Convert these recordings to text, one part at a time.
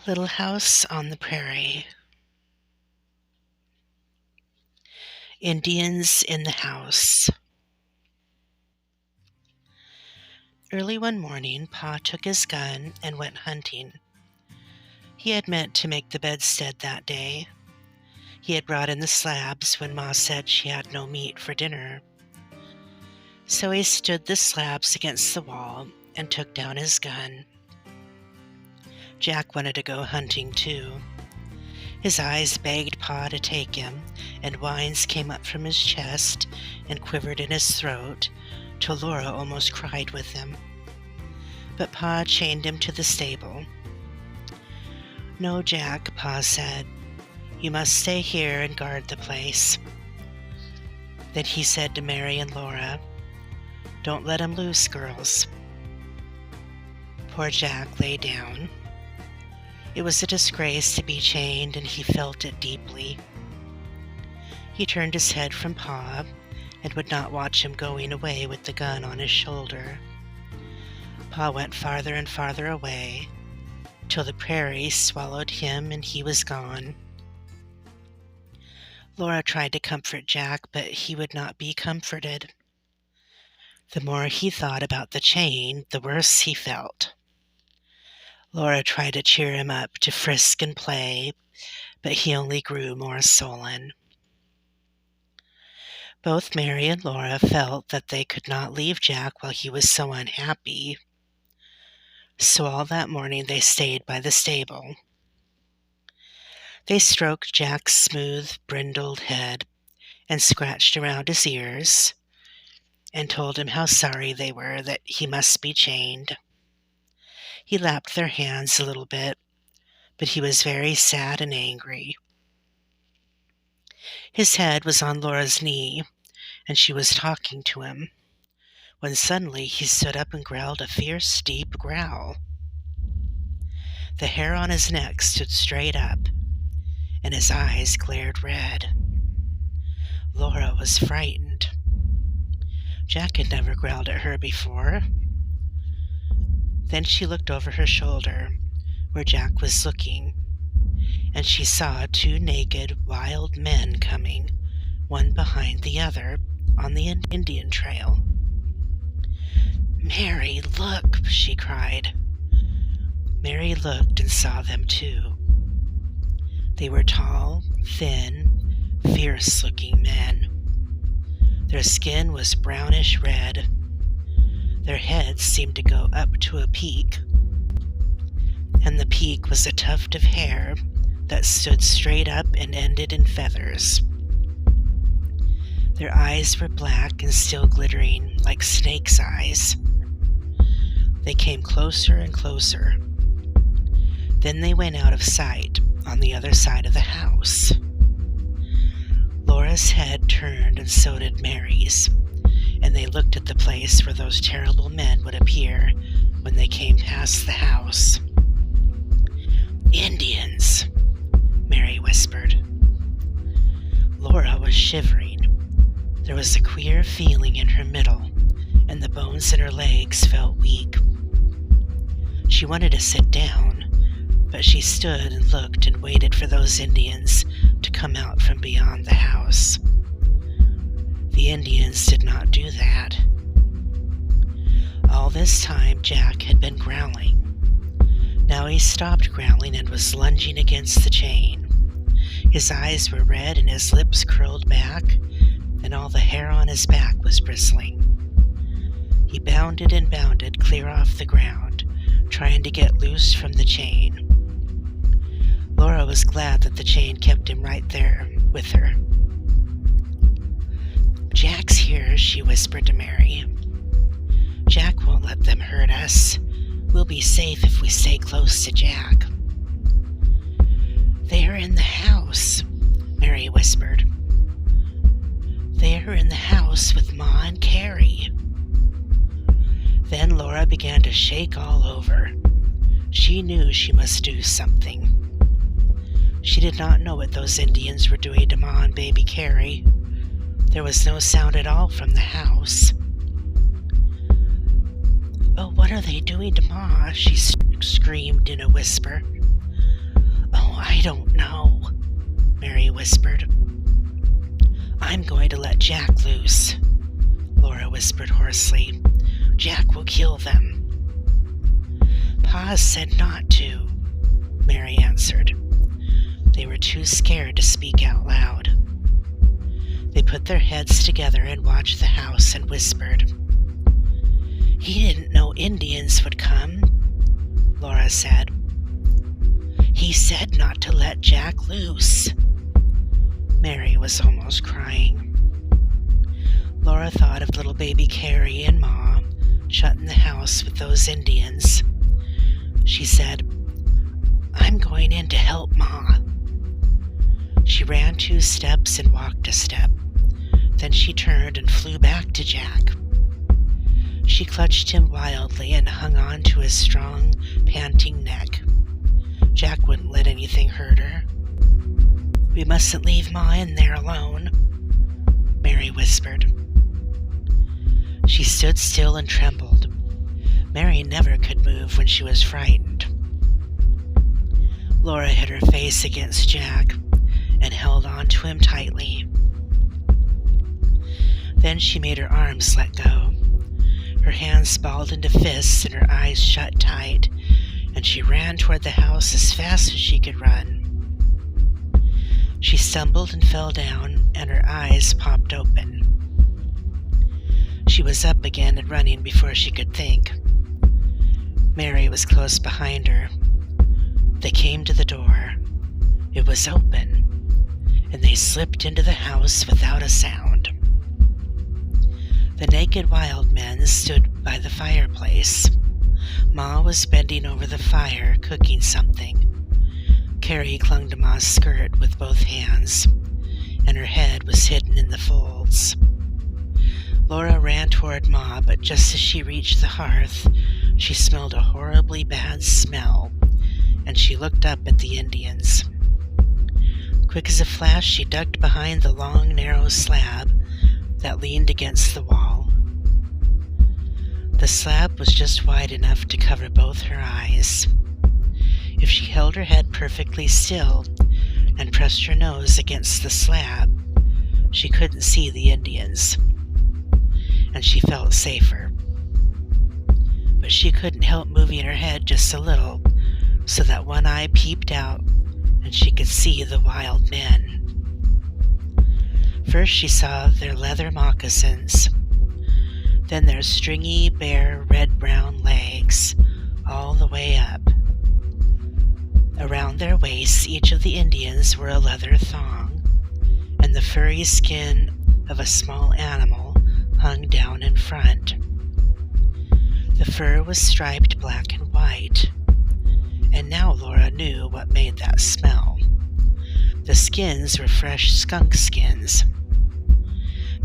Little House on the Prairie. Indians in the house. Early one morning, Pa took his gun and went hunting. He had meant to make the bedstead that day. He had brought in the slabs when Ma said she had no meat for dinner. So he stood the slabs against the wall and took down his gun. Jack wanted to go hunting too. His eyes begged Pa to take him, and whines came up from his chest and quivered in his throat, till Laura almost cried with him. But Pa chained him to the stable. "No, Jack," Pa said. "You must stay here and guard the place." Then he said to Mary and Laura, "Don't let him loose, girls." Poor Jack lay down. It was a disgrace to be chained, and he felt it deeply. He turned his head from Pa and would not watch him going away with the gun on his shoulder. Pa went farther and farther away, till the prairie swallowed him and he was gone. Laura tried to comfort Jack, but he would not be comforted. The more he thought about the chain, the worse he felt. Laura tried to cheer him up to frisk and play, but he only grew more sullen. Both Mary and Laura felt that they could not leave Jack while he was so unhappy. So all that morning they stayed by the stable. They stroked Jack's smooth, brindled head and scratched around his ears and told him how sorry they were that he must be chained. He lapped their hands a little bit, but he was very sad and angry. His head was on Laura's knee, and she was talking to him, when suddenly he stood up and growled a fierce, deep growl. The hair on his neck stood straight up, and his eyes glared red. Laura was frightened. Jack had never growled at her before. Then she looked over her shoulder, where Jack was looking, and she saw two naked, wild men coming, one behind the other, on the Indian trail. "Mary, look!" she cried. Mary looked and saw them too. They were tall, thin, fierce-looking men. Their skin was brownish red. Their heads seemed to go up to a peak, and the peak was a tuft of hair that stood straight up and ended in feathers. Their eyes were black and still glittering like snakes' eyes. They came closer and closer. Then they went out of sight on the other side of the house. Laura's head turned and so did Mary's, and they looked at the place where those terrible men would appear when they came past the house. "Indians," Mary whispered. Laura was shivering. There was a queer feeling in her middle, and the bones in her legs felt weak. She wanted to sit down, but she stood and looked and waited for those Indians to come out from beyond the house. The Indians did not do that. All this time Jack had been growling. Now he stopped growling and was lunging against the chain. His eyes were red and his lips curled back, and all the hair on his back was bristling. He bounded and bounded clear off the ground, trying to get loose from the chain. Laura was glad that the chain kept him right there with her. "Jack's here," she whispered to Mary. "Jack won't let them hurt us. We'll be safe if we stay close to Jack." "They are in the house," Mary whispered. "They are in the house with Ma and Carrie." Then Laura began to shake all over. She knew she must do something. She did not know what those Indians were doing to Ma and baby Carrie. There was no sound at all from the house. "Oh, what are they doing to Ma?" she screamed in a whisper. I don't know," Mary whispered. "I'm going to let Jack loose," Laura whispered hoarsely. "Jack will kill them." "Pa said not to," Mary answered. They were too scared to speak out loud. They put their heads together and watched the house and whispered. "He didn't know Indians would come," Laura said. "He said not to let Jack loose." Mary was almost crying. Laura thought of little baby Carrie and Ma shut in the house with those Indians. She said, "I'm going in to help Ma." She ran 2 steps and walked a step. Then she turned and flew back to Jack. She clutched him wildly and hung on to his strong, panting neck. Jack wouldn't let anything hurt her. "We mustn't leave Ma in there alone," Mary whispered. She stood still and trembled. Mary never could move when she was frightened. Laura hid her face against Jack and held on to him tightly. Then she made her arms let go. Her hands balled into fists and her eyes shut tight, and she ran toward the house as fast as she could run. She stumbled and fell down, and her eyes popped open. She was up again and running before she could think. Mary was close behind her. They came to the door. It was open, and they slipped into the house without a sound. The naked wild men stood by the fireplace. Ma was bending over the fire, cooking something. Carrie clung to Ma's skirt with both hands, and her head was hidden in the folds. Laura ran toward Ma, but just as she reached the hearth, she smelled a horribly bad smell, and she looked up at the Indians. Quick as a flash, she ducked behind the long, narrow slab that leaned against the wall. The slab was just wide enough to cover both her eyes. If she held her head perfectly still and pressed her nose against the slab, she couldn't see the Indians, and she felt safer. But she couldn't help moving her head just a little so that one eye peeped out and she could see the wild men. First she saw their leather moccasins, then their stringy, bare, red-brown legs all the way up. Around their waists, each of the Indians wore a leather thong, and the furry skin of a small animal hung down in front. The fur was striped black and white, and now Laura knew what made that smell. The skins were fresh skunk skins.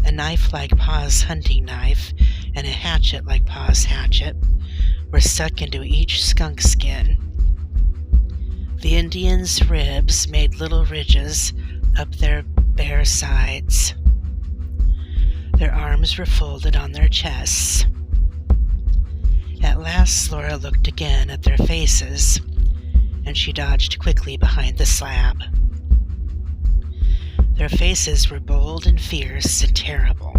A knife like Pa's hunting knife and a hatchet like Pa's hatchet were stuck into each skunk skin. The Indians' ribs made little ridges up their bare sides. Their arms were folded on their chests. At last Laura looked again at their faces, and she dodged quickly behind the slab. Their faces were bold and fierce and terrible.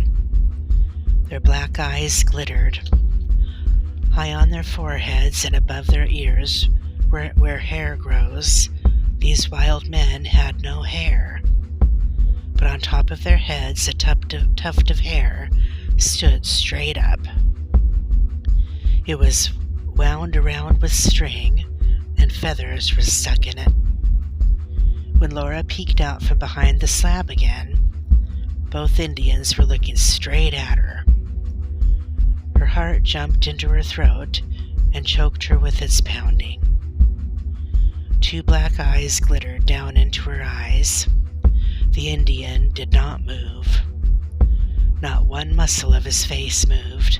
Their black eyes glittered. High on their foreheads and above their ears, where hair grows, these wild men had no hair. But on top of their heads, a tuft of hair stood straight up. It was wound around with string, and feathers were stuck in it. When Laura peeked out from behind the slab again, both Indians were looking straight at her. Her heart jumped into her throat and choked her with its pounding. 2 black eyes glittered down into her eyes. The Indian did not move. Not one muscle of his face moved.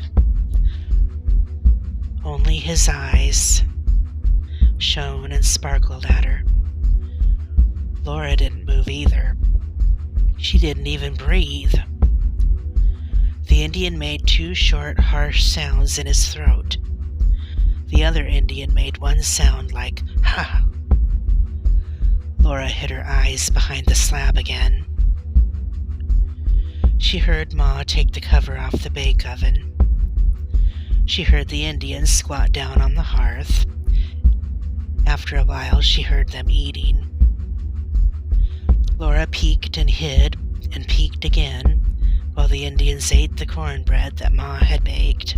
Only his eyes shone and sparkled at her. Laura didn't move either. She didn't even breathe. The Indian made 2 short, harsh sounds in his throat. The other Indian made one sound like, "ha." Laura hid her eyes behind the slab again. She heard Ma take the cover off the bake oven. She heard the Indians squat down on the hearth. After a while, she heard them eating. Laura peeked and hid and peeked again while the Indians ate the cornbread that Ma had baked.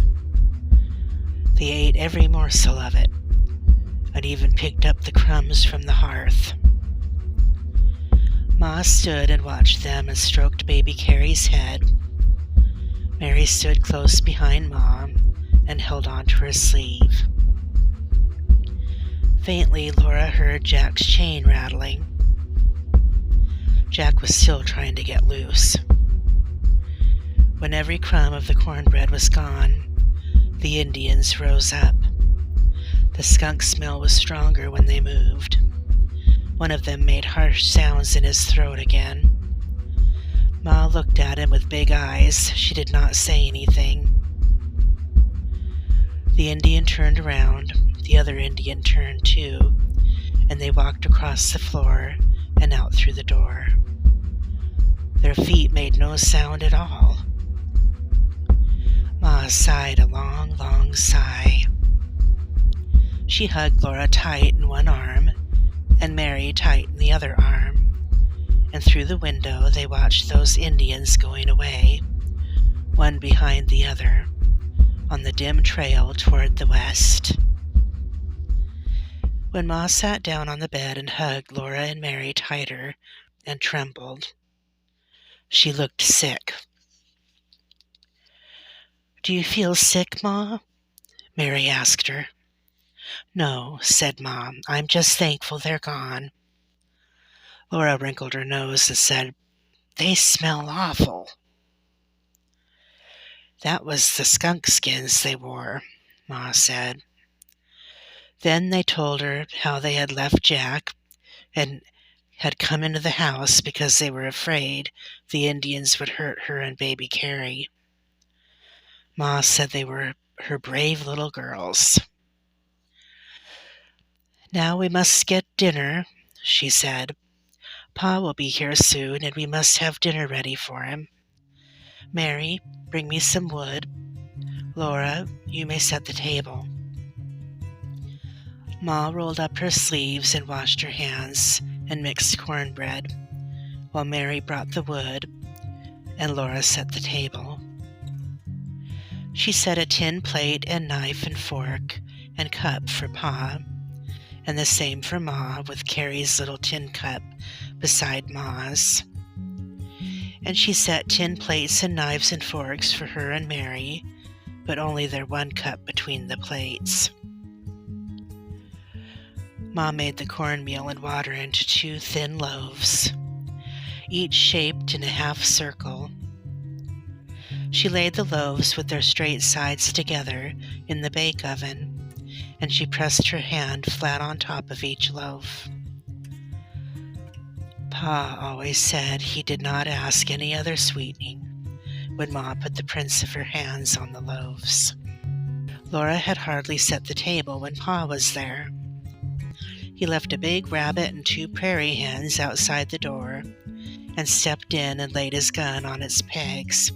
They ate every morsel of it, and even picked up the crumbs from the hearth. Ma stood and watched them and stroked baby Carrie's head. Mary stood close behind Ma and held onto her sleeve. Faintly, Laura heard Jack's chain rattling. Jack was still trying to get loose. When every crumb of the cornbread was gone, the Indians rose up. The skunk smell was stronger when they moved. One of them made harsh sounds in his throat again. Ma looked at him with big eyes. She did not say anything. The Indian turned around. The other Indian turned too, and they walked across the floor and out through the door. Their feet made no sound at all. Ma sighed a long, long sigh. She hugged Laura tight in one arm and Mary tight in the other arm, and through the window they watched those Indians going away, one behind the other, on the dim trail toward the west. When Ma sat down on the bed and hugged Laura and Mary tighter and trembled, she looked sick. "Do you feel sick, Ma?" Mary asked her. "No," said Ma. "I'm just thankful they're gone." Laura wrinkled her nose and said, "They smell awful." "That was the skunk skins they wore," Ma said. Then they told her how they had left Jack and had come into the house because they were afraid the Indians would hurt her and baby Carrie. Ma said they were her brave little girls. "Now we must get dinner," she said. "Pa will be here soon, and we must have dinner ready for him. Mary, bring me some wood. Laura, you may set the table." Ma rolled up her sleeves and washed her hands and mixed cornbread, while Mary brought the wood and Laura set the table. She set a tin plate and knife and fork and cup for Pa, and the same for Ma, with Carrie's little tin cup beside Ma's. And she set tin plates and knives and forks for her and Mary, but only their one cup between the plates. Ma made the cornmeal and water into 2 thin loaves, each shaped in a half circle. She laid the loaves with their straight sides together in the bake oven, and she pressed her hand flat on top of each loaf. Pa always said he did not ask any other sweetening when Ma put the prints of her hands on the loaves. Laura had hardly set the table when Pa was there. He left a big rabbit and 2 prairie hens outside the door and stepped in and laid his gun on its pegs.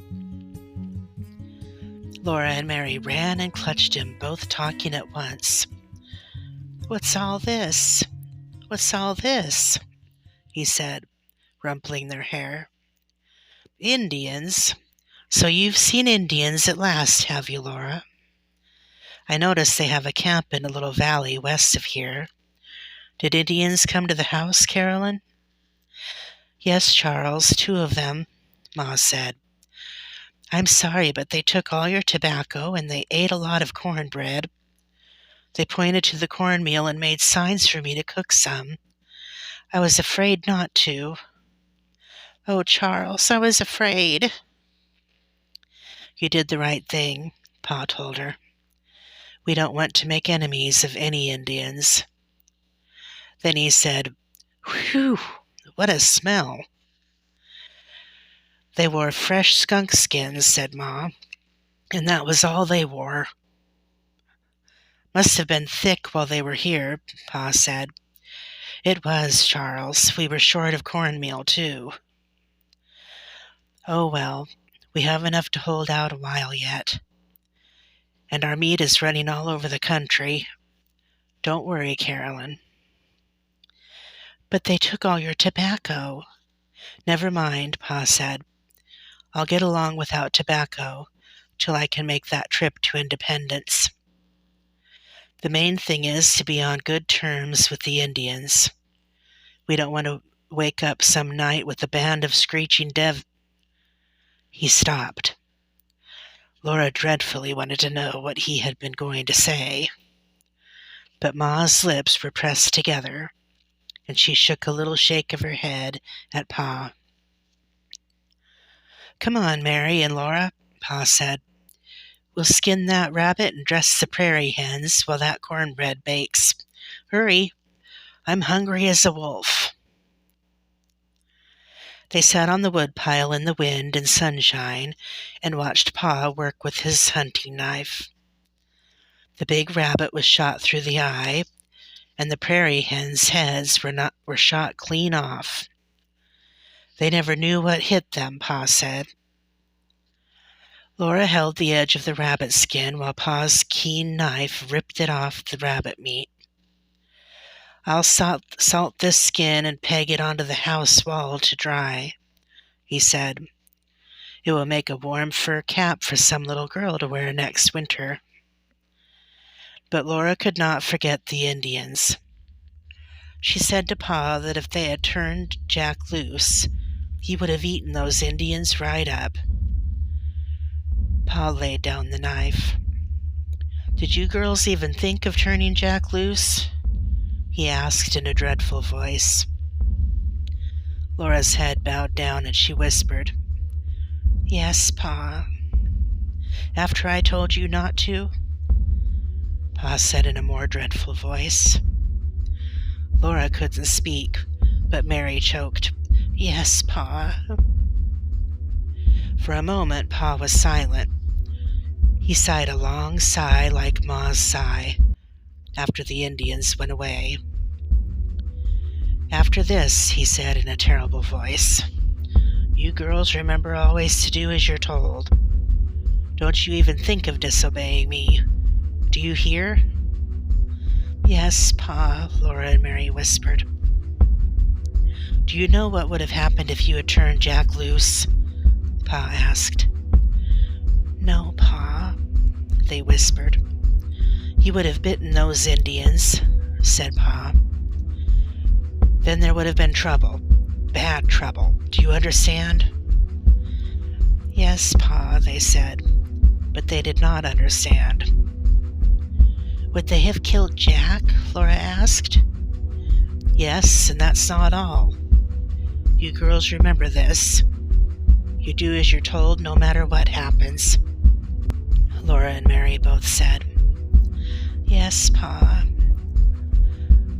Laura and Mary ran and clutched him, both talking at once. "What's all this? What's all this?" he said, rumpling their hair. "Indians? So you've seen Indians at last, have you, Laura? I notice they have a camp in a little valley west of here. Did Indians come to the house, Carolyn?" "Yes, Charles, 2 of them," Ma said. "I'm sorry, but they took all your tobacco and they ate a lot of cornbread. They pointed to the cornmeal and made signs for me to cook some. I was afraid not to. Oh, Charles, I was afraid." "You did the right thing," Pa told her. "We don't want to make enemies of any Indians." Then he said, "Whew, what a smell." "They wore fresh skunk skins," said Ma, "and that was all they wore." "Must have been thick while they were here," Pa said. It was, Charles. We were short of cornmeal, too. Oh well, we have enough to hold out a while yet. And our meat is running all over the country. Don't worry, Carolyn. But they took all your tobacco. Never mind, Pa said. I'll get along without tobacco till I can make that trip to Independence. The main thing is to be on good terms with the Indians. We don't want to wake up some night with a band of screeching He stopped. Laura dreadfully wanted to know what he had been going to say. But Ma's lips were pressed together, and she shook a little shake of her head at Pa. Come on, Mary and Laura, Pa said. We'll skin that rabbit and dress the prairie hens while that cornbread bakes. Hurry, I'm hungry as a wolf. They sat on the woodpile in the wind and sunshine and watched Pa work with his hunting knife. The big rabbit was shot through the eye, and the prairie hens' heads were shot clean off. They never knew what hit them, Pa said. Laura held the edge of the rabbit skin while Pa's keen knife ripped it off the rabbit meat. I'll salt this skin and peg it onto the house wall to dry, he said. It will make a warm fur cap for some little girl to wear next winter. But Laura could not forget the Indians. She said to Pa that if they had turned Jack loose, he would have eaten those Indians right up. Pa laid down the knife. Did you girls even think of turning Jack loose? He asked in a dreadful voice. Laura's head bowed down and she whispered, Yes, Pa. After I told you not to? Pa said in a more dreadful voice. Laura couldn't speak, but Mary choked, Yes, Pa. For a moment, Pa was silent. He sighed a long sigh like Ma's sigh after the Indians went away. After this, he said in a terrible voice, You girls remember always to do as you're told. Don't you even think of disobeying me. Do you hear? Yes, Pa, Laura and Mary whispered. Do you know what would have happened if you had turned Jack loose? Pa asked. No, Pa, they whispered. He would have bitten those Indians, said Pa. Then there would have been trouble. Bad trouble. Do you understand? Yes, Pa, they said, but they did not understand. Would they have killed Jack? Laura asked. Yes, and that's not all. You girls remember this. You do as you're told no matter what happens. Laura and Mary both said, Yes, Pa.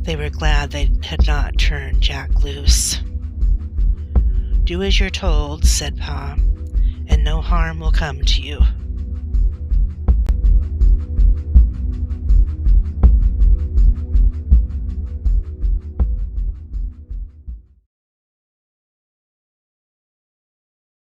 They were glad they had not turned Jack loose. Do as you're told, said Pa, and no harm will come to you.